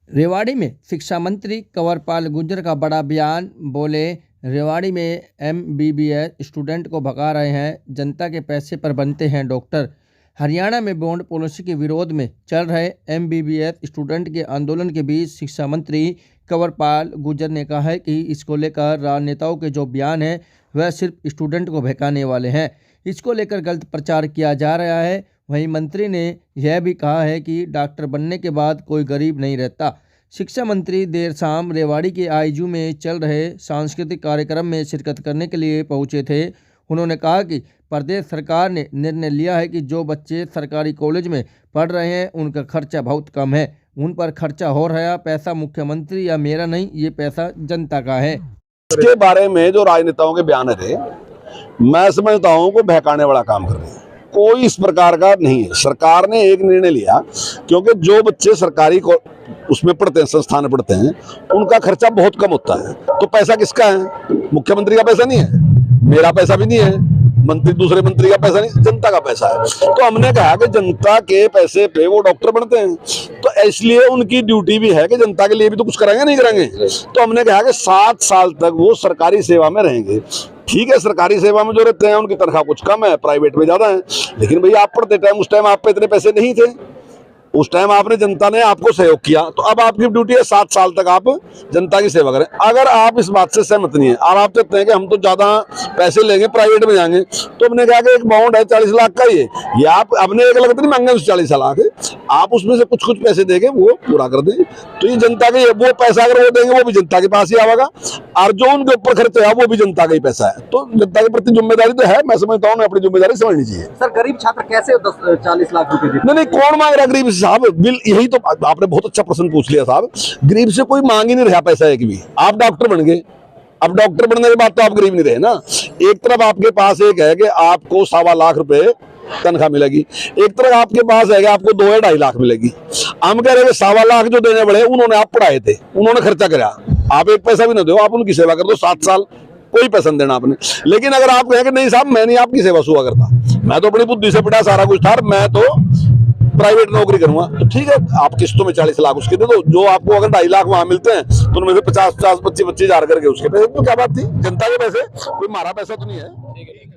रेवाड़ी में शिक्षा मंत्री कंवरपाल गुर्जर का बड़ा बयान। बोले, रेवाड़ी में MBBS स्टूडेंट को भगा रहे हैं, जनता के पैसे पर बनते हैं डॉक्टर। हरियाणा में बॉन्ड पॉलिसी के विरोध में चल रहे MBBS स्टूडेंट के आंदोलन के बीच शिक्षा मंत्री कंवरपाल गुर्जर ने कहा है कि इसको लेकर राजनेताओं के जो बयान हैं वह सिर्फ स्टूडेंट को बहकाने वाले हैं। इसको लेकर गलत प्रचार किया जा रहा है। वहीं मंत्री ने यह भी कहा है कि डॉक्टर बनने के बाद कोई गरीब नहीं रहता। शिक्षा मंत्री देर शाम रेवाड़ी के आईजू में चल रहे सांस्कृतिक कार्यक्रम में शिरकत करने के लिए पहुंचे थे। उन्होंने कहा कि प्रदेश सरकार ने निर्णय लिया है कि जो बच्चे सरकारी कॉलेज में पढ़ रहे हैं उनका खर्चा बहुत कम है। उन पर खर्चा हो रहा पैसा मुख्यमंत्री या मेरा नहीं, ये पैसा जनता का है। इसके बारे में जो राजनेताओं के बयान है, मैं समझता हूं को बहकाने वाला काम कर रहे हैं। कोई इस प्रकार का नहीं है। सरकार ने एक निर्णय लिया, क्योंकि जो बच्चे सरकारी उसमें पढ़ते हैं, संस्थान में पढ़ते हैं, उनका खर्चा बहुत कम होता है। तो पैसा किसका है? मुख्यमंत्री का पैसा नहीं है, मेरा पैसा भी नहीं है, मंत्री दूसरे मंत्री का पैसा नहीं, जनता का पैसा है। तो हमने कहा कि जनता के पैसे पे वो डॉक्टर बनते हैं, तो इसलिए उनकी ड्यूटी भी है कि जनता के लिए भी तो कुछ कराएंगे, नहीं कराएंगे। तो हमने कहा कि 7 साल तक वो सरकारी सेवा में रहेंगे। ठीक है, सरकारी सेवा में जो रहते हैं उनकी तनख्वाह कुछ कम है, प्राइवेट में ज्यादा है, लेकिन भैया आप पढ़ते टाइम उस टाइम आप पे इतने पैसे नहीं थे। उस टाइम आपने, जनता ने आपको सहयोग किया, तो अब आपकी ड्यूटी है 7 साल तक आप जनता की सेवा करें। अगर आप इस बात से सहमत नहीं है और आप कहते हैं कि हम तो ज्यादा पैसे लेंगे, प्राइवेट में जाएंगे, तो हमने कहा कि एक बाउंड है 40 लाख का, ये आप अपने एक लगता नहीं मांगे 40 लाख, आप उसमें से कुछ पैसे देंगे, वो पूरा कर दें। तो ये जनता के, वो पैसा अगर वो देंगे वो भी जनता के पास ही आएगा, और जो उनके ऊपर खर्च है वो भी जनता का ही पैसा है। तो जनता के प्रति जिम्मेदारी तो है, मैं समझता हूँ अपनी जिम्मेदारी समझनी चाहिए। सर, गरीब छात्र कैसे 40 लाख रुपए? नहीं, कौन मांग रहा गरीब साहब? बिल, यही तो आपने बहुत अच्छा प्रश्न पूछ लिया साहब। गरीब से कोई मांग ही नहीं रहा पैसा एक भी। आप डॉक्टर बन गए, अब डॉक्टर बनने के बाद तो आप गरीब नहीं रहे ना। एक तरफ आपके पास एक है कि आपको 1.25 लाख रुपए तनख्वाह मिलेगी, एक तरफ आपके पास है कि आपको 2 या 2.5 लाख मिलेगी। हम कह रहे हैं 1.25 लाख जो देने पड़े, उन्होंने आप पढ़ाए थे, उन्होंने खर्चा कराया, आप एक पैसा भी ना दो, आप उनकी सेवा कर दो 7 साल, कोई पैसा देना आपने। लेकिन अगर आप कहें कि नहीं साहब मैं नहीं आपकी सेवा सुआ करता, मैं तो अपनी बुद्धि से पढ़ा, सारा कुछ था, मैं तो प्राइवेट नौकरी करूंगा, तो ठीक है, आप किस्तों में 40 लाख उसके दे दो। जो आपको अगर 2.5 लाख वहां मिलते हैं तो उनमें से 50, 25 हजार करके उसके पैसे, तो क्या बात थी? जनता के पैसे, कोई हमारा पैसा तो नहीं है।